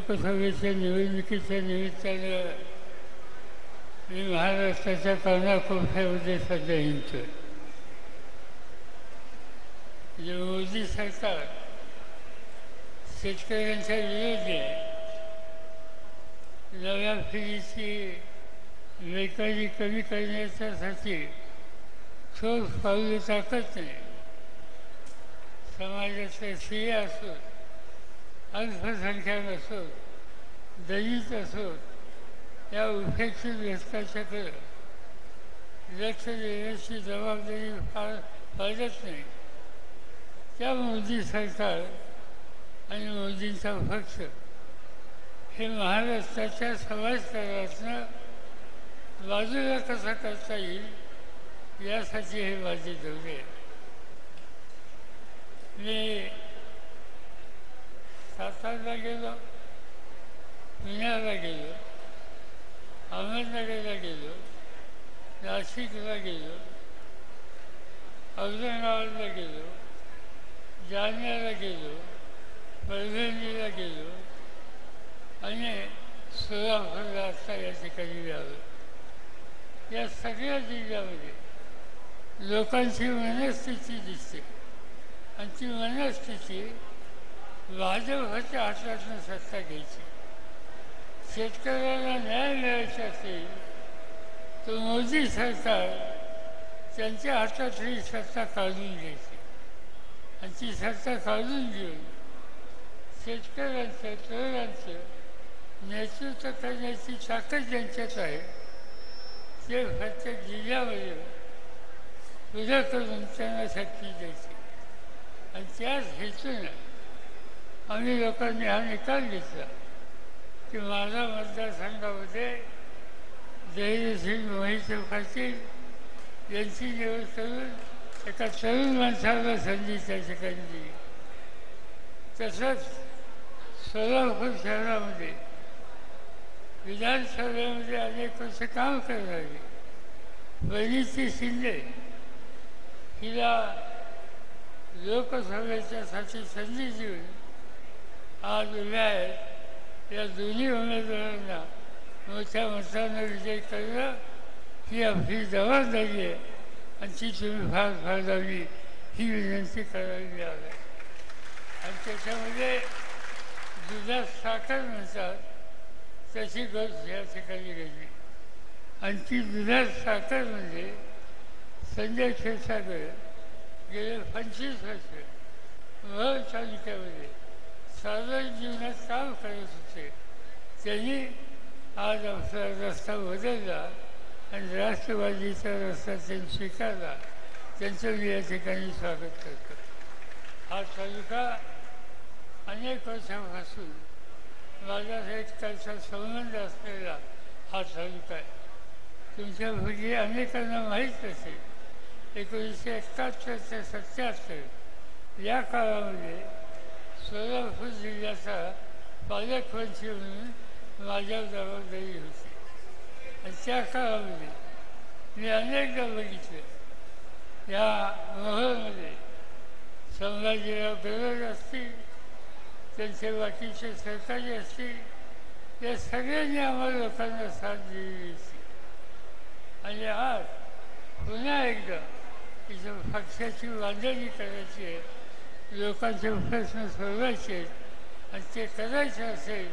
लोकसभेच्या निवडणुकीच्या निमित्तानं मी महाराष्ट्राच्या कानाकोपऱ्यामध्ये सध्या हिंडतोय. म्हणजे मोदी सरकार शेतकऱ्यांच्या विरोधी आहे. नव्या पिढीची बेकारी कमी करण्यासाठी ठोस पावले टाकत नाही. समाजातले स्त्रिया असोत, अल्पसंख्याक असोत, दलित असोत, या उपेक्षित घटकाच्याकडे लक्ष देण्याची जबाबदारी पाळत नाही. त्या मोदी सरकार आणि मोदींचा पक्ष हे महाराष्ट्राच्या समाजकारणातनं बाजूला कसा करता येईल यासाठी हे माझे दौरे आहे. मी सातारला गेलो, पुण्याला गेलो, अहमदनगरला गेलो, नाशिकला गेलो, औरंगाबादला गेलो, जालन्याला गेलो, परभणीला गेलो आणि सोलापूरला आता या ठिकाणी आलो. या सगळ्या जिल्ह्यामध्ये लोकांची मनस्थिती दिसते आणि ती मनस्थिती भाजपच्या हातातून सत्ता घ्यायची. शेतकऱ्याला न्याय मिळायचा असेल तर मोदी सरकार त्यांच्या हातातली सत्ता काढून घ्यायची आणि ती सत्ता काढून घेऊन शेतकऱ्यांचं तरुणांचं नेतृत्व करण्याची ताकद ज्यांच्यात आहे ते प्रत्येक जिल्ह्यामध्ये उद्या करून त्यांना शक्ती द्यायची. आणि त्याच हेतूनं आम्ही लोकांनी हा निकाल घेतला की माझा मतदारसंघामध्ये धैर्यशील मोहिते पाटील यांची निवड करून एका तरुण माणसाला संधी त्या ठिकाणी दिली. तसंच सोलापूर शहरामध्ये विधानसभेमध्ये अनेक वर्ष काम करणारी वनिती शिंदे हिला लोकसभेच्यासाठी संधी देऊन आज उभ्या आहेत. या दोन्ही उमेदवारांना मोठ्या मतानं विजय करणं ही आपली जबाबदारी आहे आणि ती तुम्ही फार फाळावी ही विनंती करावी मिळाली. आणि त्याच्यामध्ये दुधात साखर म्हणतात तशी गोष्ट या ठिकाणी घडली. आणि ती दुधात साखर म्हणजे संजय क्षीरसागर गेले 25 वर्ष महड तालुक्यामध्ये साधारण जीवनात काम करत होते. त्यांनी आज आपला रस्ता बदलला आणि राष्ट्रवादीचा रस्ता त्यांनी स्वीकारला. त्यांचं मी या ठिकाणी स्वागत करतो. हा तालुका अनेक वर्षापासून माझा एक त्याचा संबंध असलेला हा तालुका आहे. तुमच्यापैकी अनेकांना माहीत असेल 1971 ते 77 या काळामध्ये सोलापूर जिल्ह्याचा पालकमंत्री म्हणून माझ्यावर जबाबदारी होती. आणि त्या काळामध्ये मी अनेकदा बघितलं या मोहोळमध्ये संभाजीराव गरड असतील, त्यांचे बाकीचे सहकारी असतील, या सगळ्यांनी आम्हाला लोकांना साथ दिलेली असते. आणि आज पुन्हा एकदा इथं पक्षाची बांधणी करायची आहे, लोकांचे प्रश्न सोडवायचे आहेत आणि ते करायचे असेल